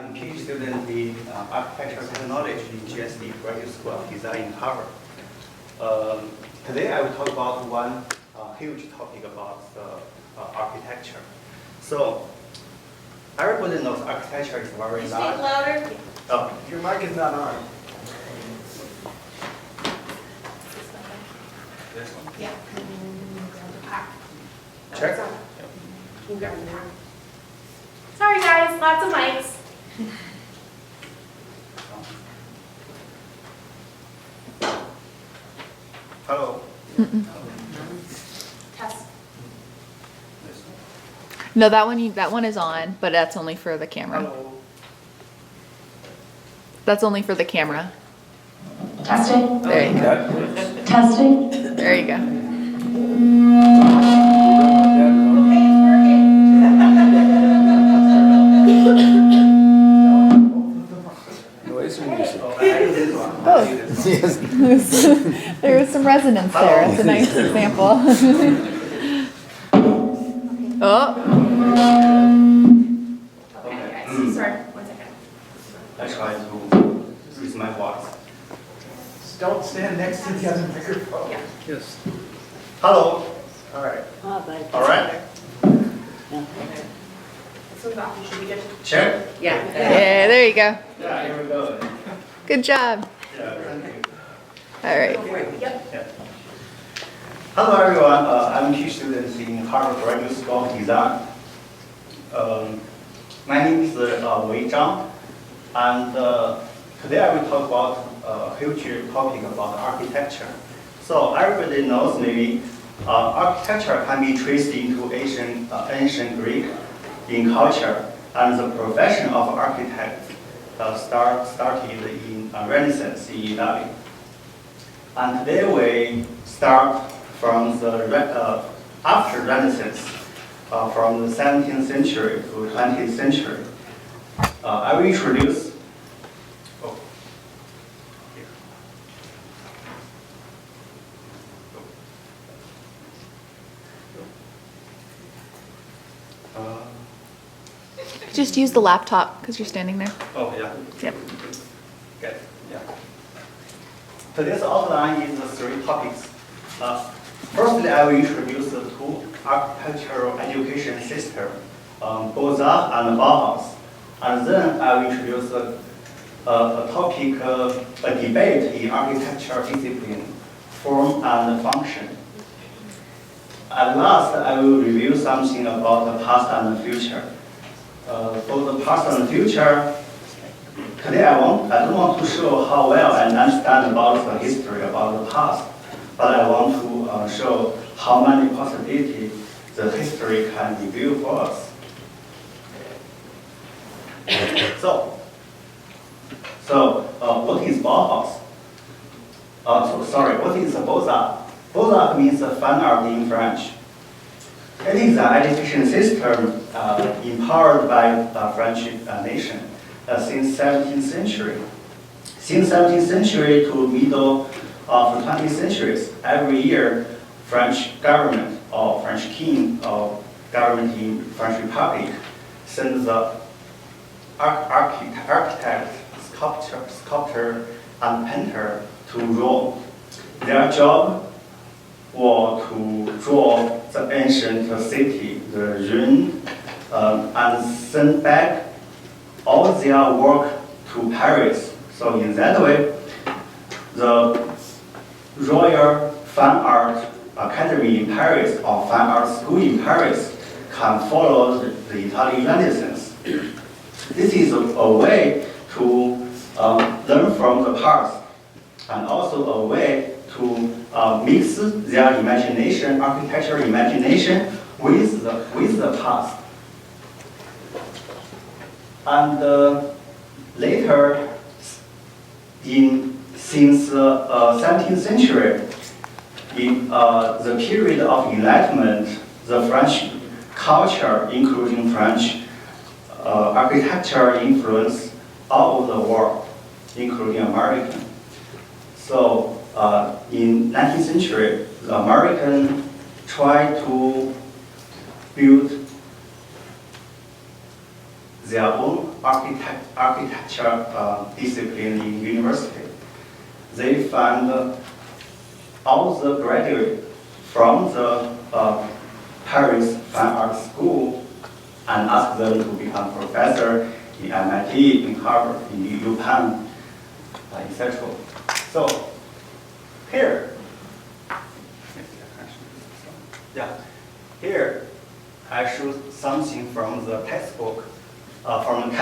I'm a PhD student in architectural technology in GSD, Graduate School of Design in Harvard. Today I will talk about one huge topic about architecture. So everybody knows architecture is very large. Speak louder. Oh, your mic is not on. This one? Yeah. Check. Sorry guys, lots of mics. Hello. Test. This one. No, that one is on, but that's only for the camera. Hello. That's only for the camera. Testing. There you go. Testing. There you go. Okay, it's Noise or music? Oh, I use this one. I use this one. Yes. There was some resonance there. It's a nice example. Oh, Okay, guys, sorry, 1 second. I try to use my voice. Don't stand next to the other microphone. Yeah. Yes. Hello. All right. All right. This one's off, you should be good. Check. Yeah. yeah, there you go. Yeah, here we go. Good job. Yeah, thank you. All right. Yep. Yeah. Hello everyone, I'm a PhD student in Harvard Graduate School of Design. My name is Wei Zhang, and today I will talk about a huge topic about architecture. So everybody knows maybe architecture can be traced into ancient Greek in culture, and the profession of architect started in Renaissance in Italy. And today we start from the after Renaissance, from the 17th century to 20th century. I will introduce. Oh, here. Just use the laptop because you're standing there. Oh yeah. Yep. Good. Yeah. Today's outline is the 3 topics. Firstly, I will introduce the 2 architectural education systems, Beaux-Arts and Bauhaus. And then I will introduce a topic, a debate in architecture discipline, form and function. At last, I will review something about the past and the future. For the past and the future, today I don't want to show how well I understand about the history, about the past, but I want to show how many possibilities the history can reveal for us. So what is Bauhaus? What is Beaux-Arts? Beaux-Arts means fine art in French. It is an education system empowered by the French nation since 17th century. Since 17th century to middle of the 20th century, every year French government or French king or government in French Republic sends the architect, sculptor, and painter to Rome. Their job was to draw the ancient city, the Rhine, and send back all their work to Paris. So in that way, the Royal Fine Art Academy in Paris or Fine Art School in Paris can follow the Italian Renaissance. This is a way to learn from the past, and also a way to mix their imagination, architectural imagination, with the past. And later, since the 17th century, in the period of Enlightenment, the French culture, including French architecture, influenced all over the world, including American. So in 19th century, the American tried to build their own architecture discipline in university. They find all the graduates from the Paris Fine Art School and ask them to become professor in MIT, in Harvard, in UPenn, etc. So here, here I show something from the textbook, of Fine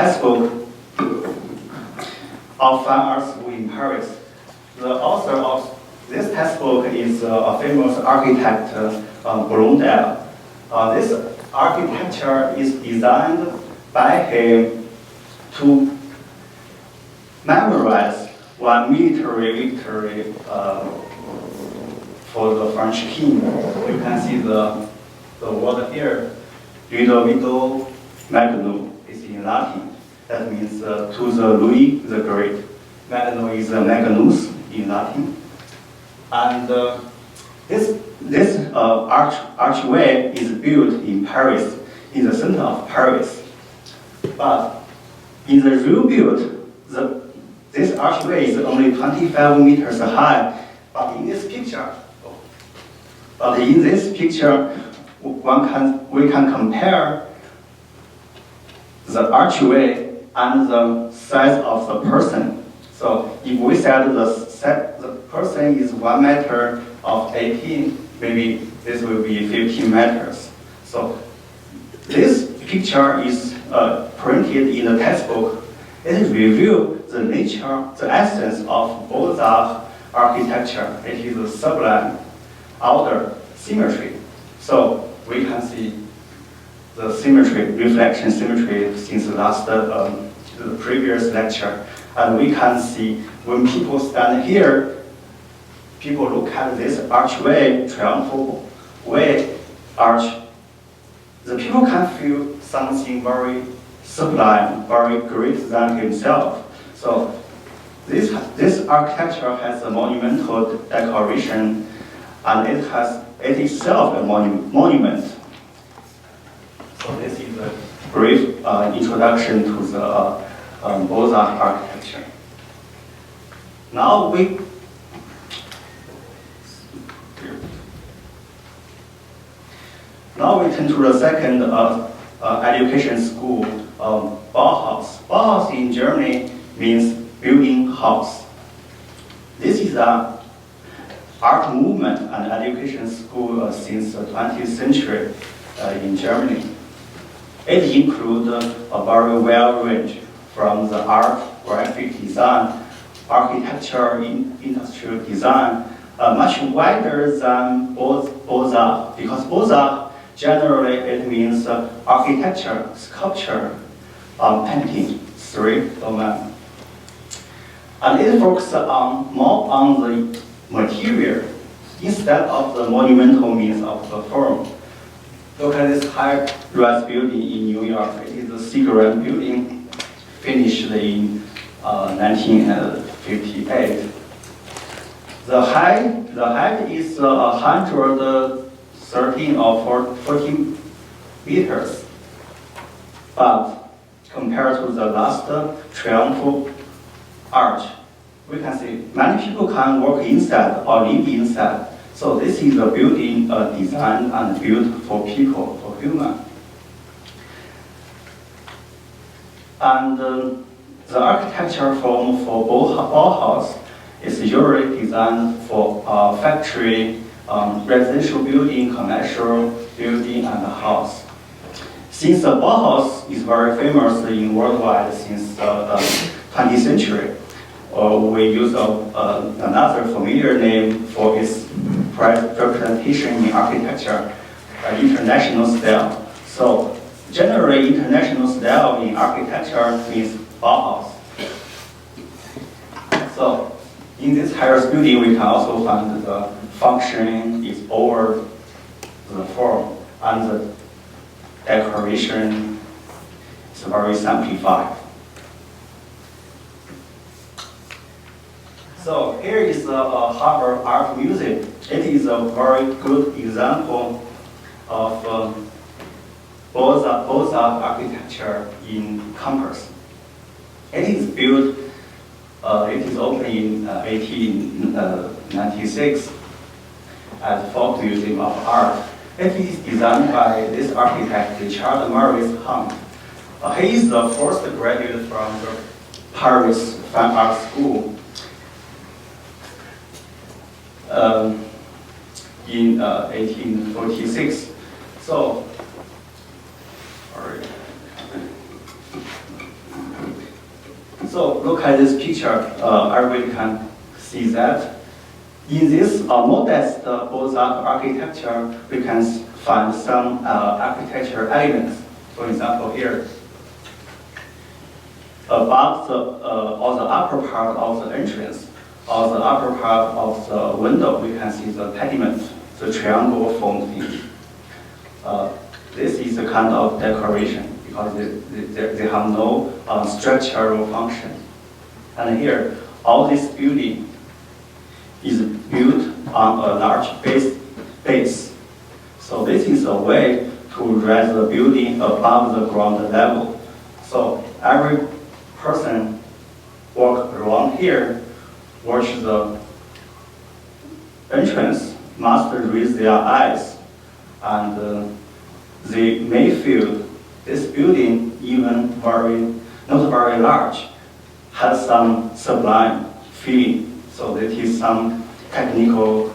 Art School in Paris. The author of this textbook is a famous architect, Brunel. This architecture is designed by him to memorize one military victory for the French king. You can see the word here, Ludovico Magno is in Latin. That means to the Louis the Great. Magno is Magnus in Latin. And this archway is built in Paris, in the center of Paris. But in the real build, this archway is only 25 meters high. But in this picture, we can compare the archway and the size of the person. So if we said the person is 1 meter of 18, maybe this will be 15 meters. So this picture is printed in the textbook. It reveals the nature, the essence of Beaux-Arts architecture. It is a sublime outer symmetry. So we can see the symmetry, reflection symmetry since the previous lecture. And we can see when people stand here, people look at this archway, triumphal way arch, the people can feel something very sublime, very great than himself. So this architecture has a monumental decoration, and it itself a monument. So this is a brief introduction to the Beaux-Arts architecture. Now we turn to the second education school, Bauhaus. Bauhaus in Germany means building house. This is an art movement and education school since the 20th century in Germany. It includes a very wide range from the art, graphic design, architecture, industrial design, much wider than Beaux-Arts, because Beaux-Arts generally it means architecture, sculpture, painting, 3 domains. And it focuses more on the material instead of the monumental means of the form. Look at this high-rise building in New York. It is a cigarette building finished in 1958. The height is 113 or 14 meters. But compared to the last triumphal arch, we can see many people can work inside or live inside. So this is a building designed and built for people, for humans. And the architecture form for Bauhaus is usually designed for factory, residential building, commercial building, and house. Since the Bauhaus is very famous in worldwide since the 20th century, we use another familiar name for its representation in architecture, international style. So generally, international style in architecture means Bauhaus. So in this higher building, we can also find the function is over the form, and the decoration is very simplified. So here is the Harvard Art Museum. It is a very good example of Beaux-Arts architecture in campus. It is built, it is opened in 1896 at Folk Museum of Art. It is designed by this architect, Richard Maurice Hunt. He is the first graduate from the Paris Fine Art School in 1846. So, look at this picture. Everybody can see that. In this modest Beaux-Arts architecture, we can find some architecture elements. For example, here, above or the upper part of the entrance, or the upper part of the window, we can see the pediment, the triangle form thing. This is a kind of decoration because they have no structural function. And here, all this building is built on a large base. So this is a way to raise the building above the ground level. So every person walk around here, watch the entrance, must raise their eyes, and they may feel this building, even not very large, has some sublime feeling. So that is some technical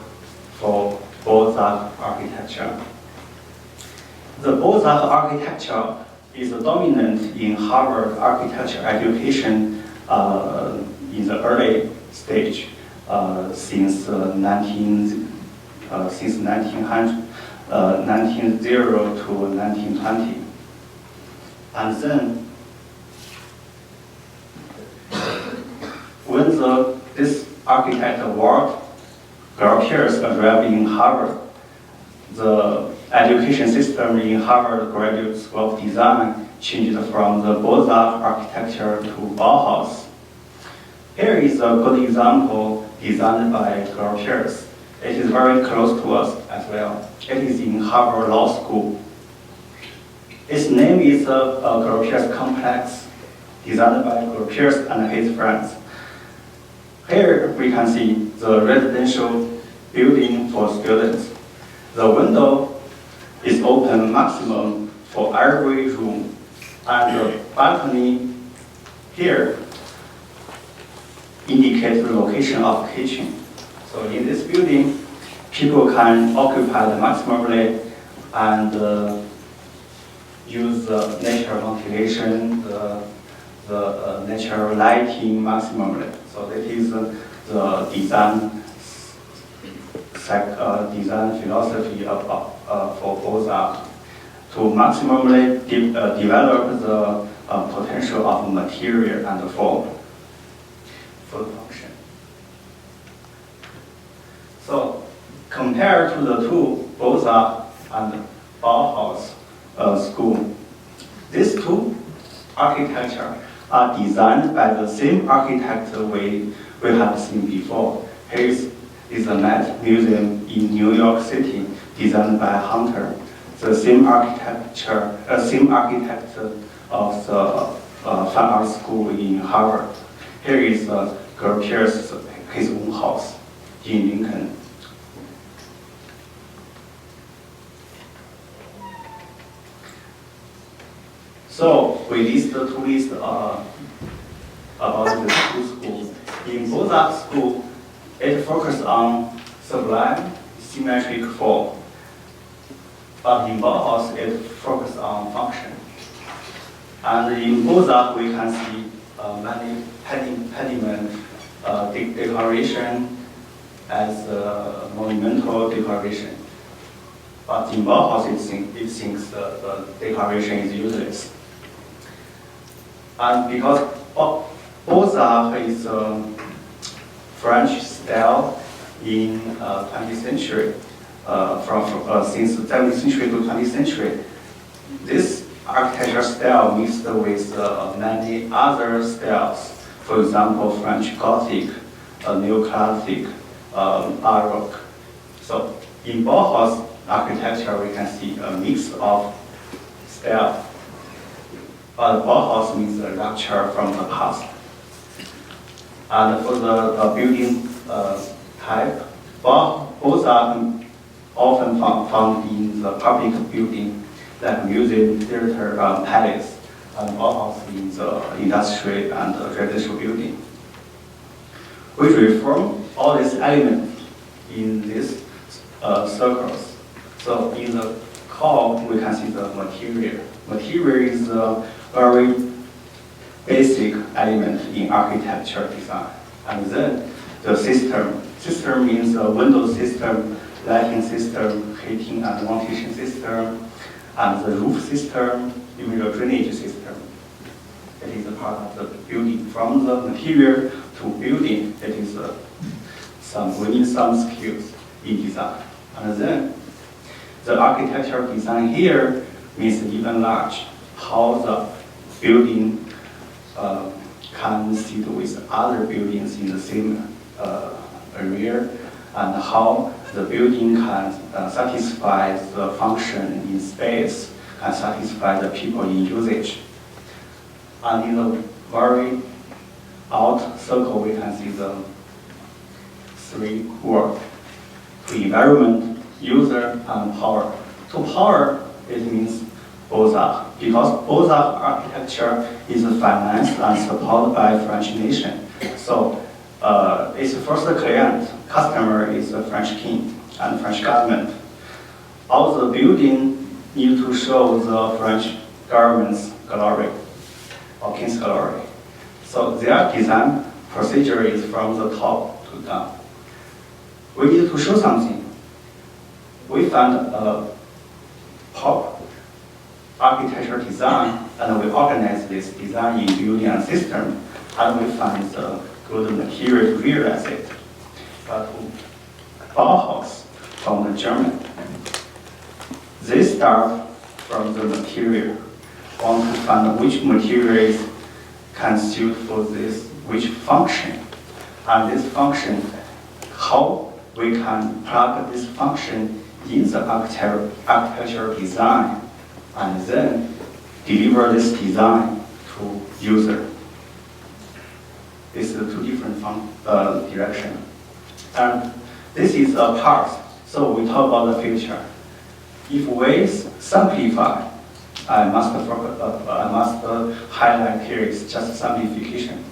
for Beaux-Arts architecture. The Beaux-Arts architecture is dominant in Harvard architecture education in the early stage since 1900 to 1920. And then when this architect Ward Gropius arrived in Harvard, the education system in Harvard Graduate School of Design changed from the Beaux-Arts architecture to Bauhaus. Here is a good example designed by Gropius. It is very close to us as well. It is in Harvard Law School. Its name is Gropius Complex, designed by Gropius and his friends. Here we can see the residential building for students. The window is open maximum for every room, and the balcony here indicates the location of kitchen. So in this building, people can occupy the maximally and use the natural ventilation, the natural lighting maximally. So that is the design philosophy for Beaux-Arts to maximally develop the potential of material and form for the function. So compared to the two Beaux-Arts and Bauhaus school, these two architecture are designed by the same architect we have seen before. Here is the Met Museum in New York City, designed by Hunter. The same architect of the Fine Art School in Harvard. Here is Gropius, his own house in Lincoln. So we list about the two schools. In Beaux-Arts school, it focuses on sublime symmetric form. But in Bauhaus, it focuses on function. And in Beaux-Arts, we can see many pediment decoration as a monumental decoration. But in Bauhaus, it thinks the decoration is useless. And because Beaux-Arts is a French style in 20th century, since 17th century to 20th century, this architecture style mixed with many other styles. For example, French Gothic, Neoclassic, Baroque. So in Bauhaus architecture, we can see a mix of styles. Bauhaus means the rupture from the past. And for the building type, both are often found in the public building, like museum, theater, palace, and Bauhaus in the industry and residential building. We reform all these elements in these circles. So in the core, we can see the material. Material is a very basic element in architecture design. And then the system. System means a window system, lighting system, heating and ventilation system, and the roof system, even the drainage system. It is a part of the building. From the material to building, it is we need some skills in design. And then the architectural design here means even large, how the building can sit with other buildings in the same area, and how the building can satisfy the function in space, can satisfy the people in usage. And in the very out circle, we can see the three words: to environment, user, and power. To power, it means both are, because both architecture is financed and supported by French nation. So its first client, customer is the French king and French government. All the building need to show the French government's glory, or king's glory. So their design procedure is from the top to down. We need to show something. We found a pop architecture design, and we organize this design in building and system, and we find the good material to realize it. But Bauhaus from the German, they start from the material, want to find which materials can suit for this, which function, and this function, how we can plug this function in the architectural design, and then deliver this design to user. This is two different directions. And this is a past, so we talk about the future. If we simplify, I must highlight here is just simplification.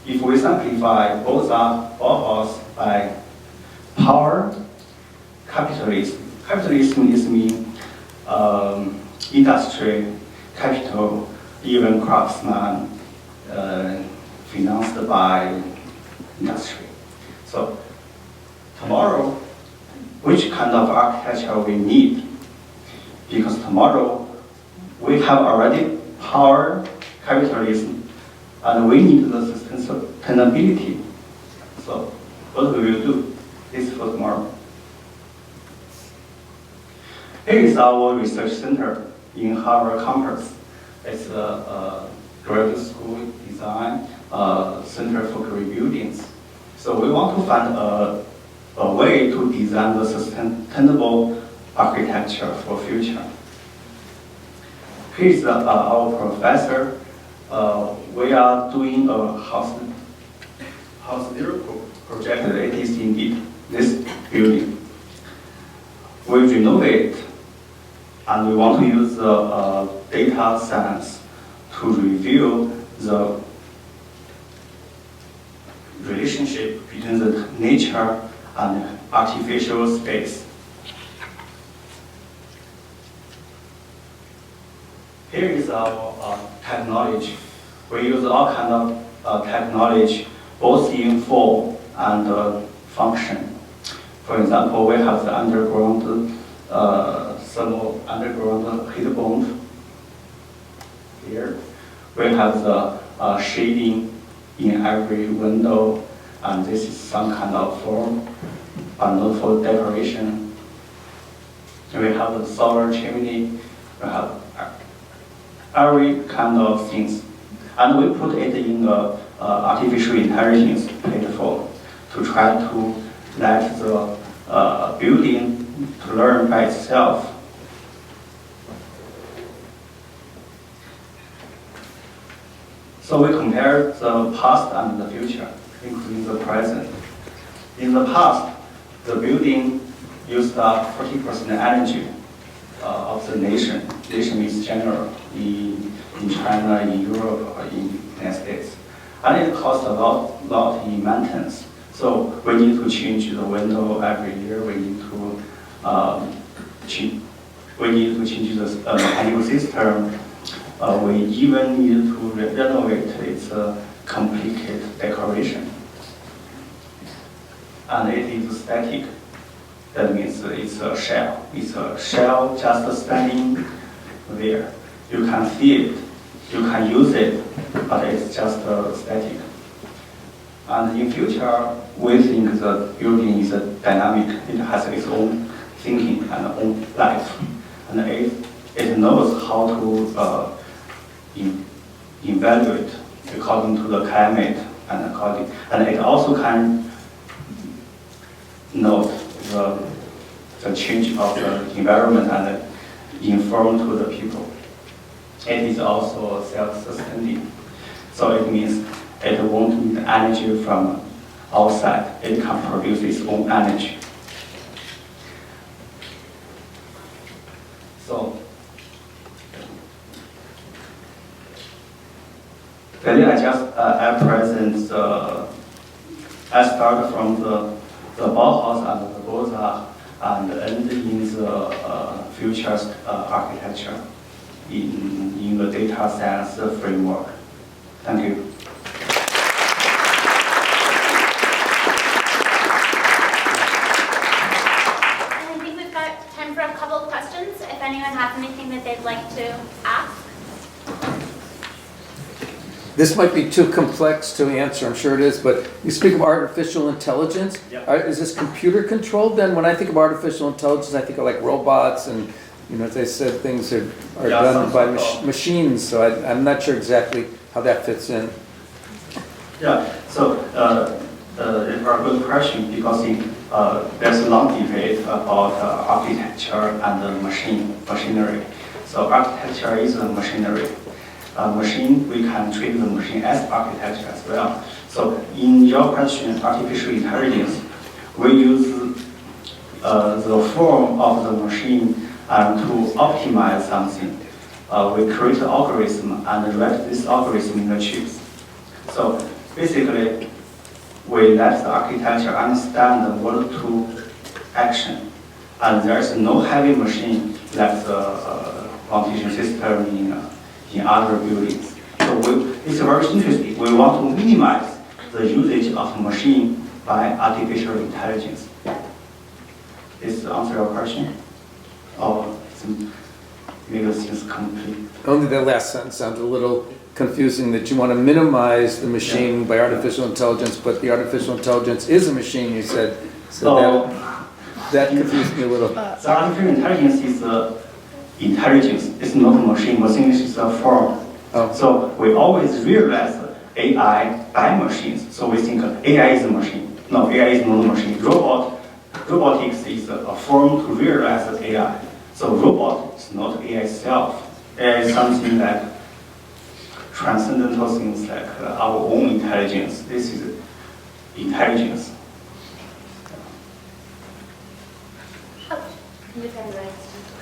If we simplify, both are Bauhaus by power, capitalism. Capitalism is mean industry, capital, even craftsman, financed by industry. So tomorrow, which kind of architecture we need? Because tomorrow, we have already power, capitalism, and we need the sustainability. So what we will do? This for tomorrow. Here is our research center in Harvard campus. It's a graduate school design center for green buildings. So we want to find a way to design the sustainable architecture for future. Here's our professor. We are doing a house zero project. It is indeed this building. We renovate, and we want to use the data science to review the relationship between the nature and artificial space. Here is our technology. We use all kind of technology, both in form and function. For example, we have the underground thermal underground heat bond. Here, we have the shading in every window, and this is some kind of form, but not for decoration. We have the solar chimney. We have every kind of things, and we put it in the artificial intelligence platform to try to let the building to learn by itself. So we compare the past and the future, including the present. In the past, the building used up 40% energy of the nation. Nation is general in China, in Europe, or in the United States. And it costs a lot in maintenance. So we need to change the window every year. We need to change the mechanical system. We even need to renovate its complicated decoration. And it is static. That means it's a shell. It's a shell just standing there. You can see it, you can use it, but it's just static. And in future, we think the building is dynamic. It has its own thinking and own life. And it knows how to evaluate according to the climate and it also can note the change of the environment and inform to the people. It is also self-sustaining. So it means it won't need energy from outside. It can produce its own energy. So today I present I start from the Bauhaus and the Gothic and end in the future architecture in the data science framework. Thank you. I think we've got time for a couple of questions. If anyone has anything that they'd like to ask. This might be too complex to answer, I'm sure it is, but you speak of artificial intelligence. Yeah. Is this computer controlled then? When I think of artificial intelligence, I think of like robots and, as they said, things are Yeah, done by machines. machines, so I'm not sure exactly how that fits in. Yeah, so it's a good question because there's a long debate about architecture and machinery. So architecture is a machinery. Machine, we can treat the machine as architecture as well. So in your question, artificial intelligence, we use the form of the machine to optimize something. We create an algorithm and write this algorithm in the chips. So basically, we let the architecture understand the word to action. And there's no heavy machine like the foundation system in other buildings. So it's very interesting. We want to minimize the usage of machine by artificial intelligence. Does this answer your question? Or make things complete? Only the last sentence sounds a little confusing, that you want to minimize the machine by artificial intelligence, but the artificial intelligence is a machine, you said. So that confused me a little. The artificial intelligence is intelligence. It's not a machine. Machine is a form. Oh. So we always realize AI by machines. So we think AI is a machine. No, AI is not a machine. Robotics is a form to realize AI. So robot is not AI itself. AI is something like transcendental things like our own intelligence. This is intelligence.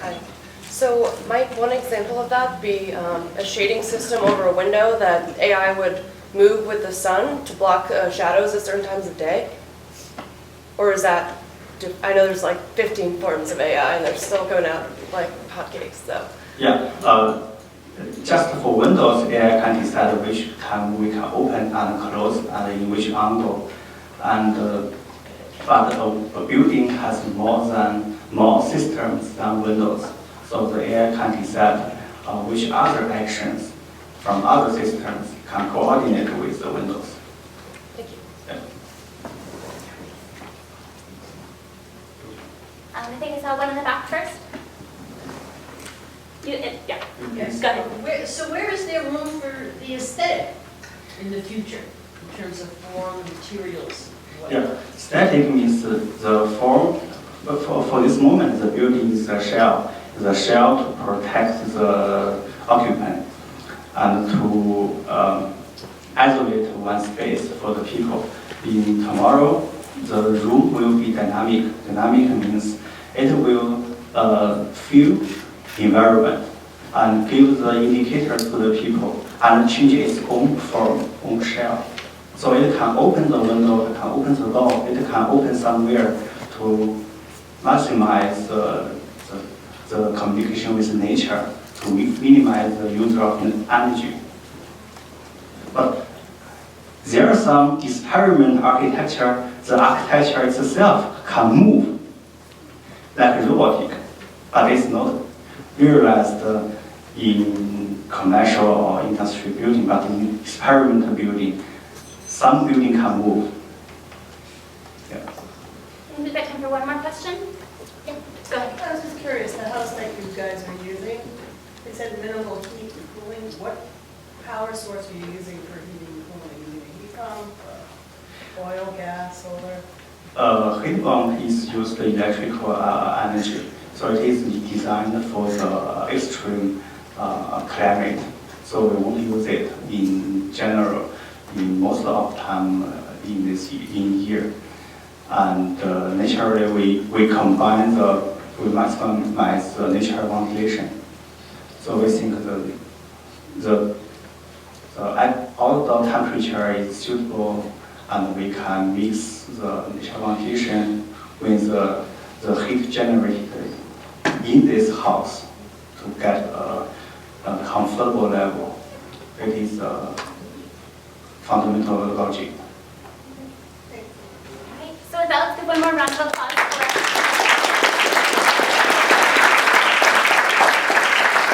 Hi. So might one example of that be a shading system over a window that AI would move with the sun to block shadows at certain times of day? Or is that, I know there's like 15 forms of AI and they're still going out like hotcakes, so. Yeah, just for Windows, AI can decide which time we can open and close and in which angle. And but a building has more systems than Windows. So the AI can decide which other actions from other systems can coordinate with the Windows. Thank you. Yeah. I think I saw one in the back first. Yeah. Yes. Go ahead. Where is there room for the aesthetic in the future, in terms of form, materials? Yeah, static means the form. For this moment, the building is a shell. The shell to protect the occupant and to isolate one space for the people. In tomorrow, the room will be dynamic. Dynamic means it will feel environment and give the indicator to the people and change its own form, own shell. So it can open the window, it can open the door, it can open somewhere to maximize the communication with nature, to minimize the use of energy. But there are some experiment architecture, the architecture itself can move, like robotic, but it's not realized in commercial or industrial building, but in experimental building, some building can move. Yeah. And we've got time for one more question. Yeah, go ahead. I was just curious, the house that you guys are using, it said minimal heat and cooling. What power source are you using for heating and cooling? Are you using heat pump, oil, gas, solar? Heat pump is used electrical energy, so it is designed for the extreme climate. So we won't use it in general, in most of the time in year. And naturally, we maximize the natural ventilation. So we think the outdoor temperature is suitable, and we can mix the natural ventilation with the heat generated in this house to get a comfortable level. It is a fundamental logic. All right, so with that, let's give one more round of applause.